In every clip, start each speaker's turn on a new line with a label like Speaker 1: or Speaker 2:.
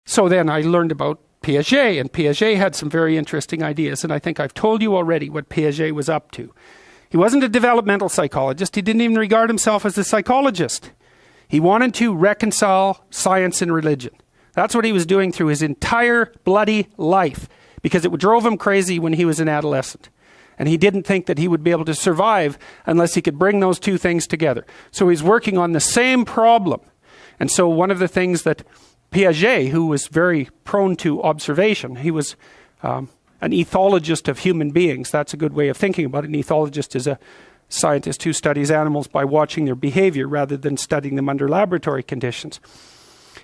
Speaker 1: So then I learned about Piaget, and Piaget had some very interesting ideas, and I think I've told you already what Piaget was up to. He wasn't a developmental psychologist. He didn't even regard himself as a psychologist. He wanted to reconcile science and religion. That's what he was doing through his entire bloody life, because it drove him crazy when he was an adolescent. And he didn't think that he would be able to survive unless he could bring those two things together. So he's working on the same problem. And so one of the things that Piaget, who was very prone to observation, he was an ethologist of human beings. That's a good way of thinking about it. An ethologist is a scientist who studies animals by watching their behavior rather than studying them under laboratory conditions.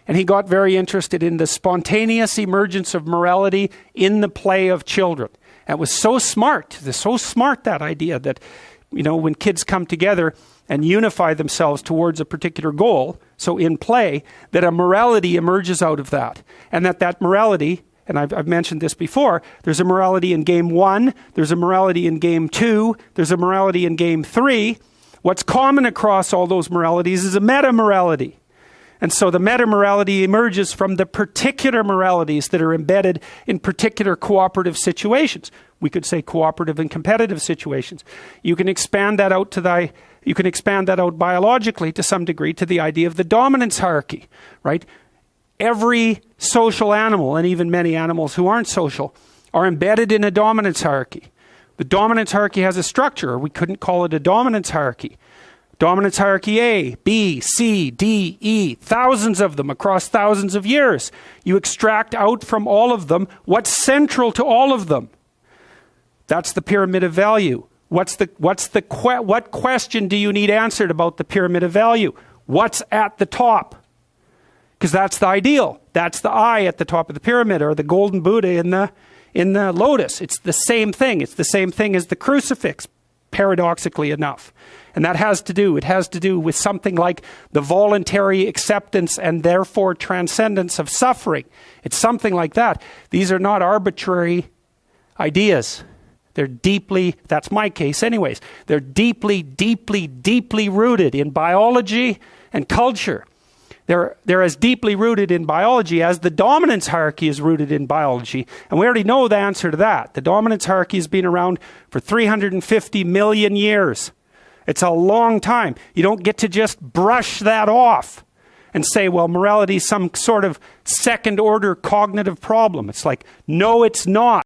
Speaker 1: And he got very interested in the spontaneous emergence of morality in the play of children. It was so smart, that idea that, when kids come together and unify themselves towards a particular goal, so in play, that a morality emerges out of that. And that morality, and I've mentioned this before, there's a morality in game 1, there's a morality in game 2, there's a morality in game 3. What's common across all those moralities is a meta-morality. And so the meta-morality emerges from the particular moralities that are embedded in particular cooperative situations. We could say cooperative and competitive situations. You can expand that out biologically to some degree to the idea of the dominance hierarchy, right? Every social animal, and even many animals who aren't social, are embedded in a dominance hierarchy. The dominance hierarchy has a structure, or we couldn't call it a dominance hierarchy. Dominance hierarchy A, B, C, D, E, thousands of them across thousands of years. You extract out from all of them what's central to all of them. That's the pyramid of value. What question do you need answered about the pyramid of value? What's at the top? Because that's the ideal. That's the eye at the top of the pyramid, or the golden Buddha in the lotus. It's the same thing. It's the same thing as the crucifix, paradoxically enough. And it has to do with something like the voluntary acceptance and therefore transcendence of suffering. It's something like that. These are not arbitrary ideas. They're deeply, that's my case anyways, they're deeply, deeply, deeply rooted in biology and culture. They're as deeply rooted in biology as the dominance hierarchy is rooted in biology. And we already know the answer to that. The dominance hierarchy has been around for 350 million years. It's a long time. You don't get to just brush that off and say, well, morality is some sort of second-order cognitive problem. It's like, no, it's not.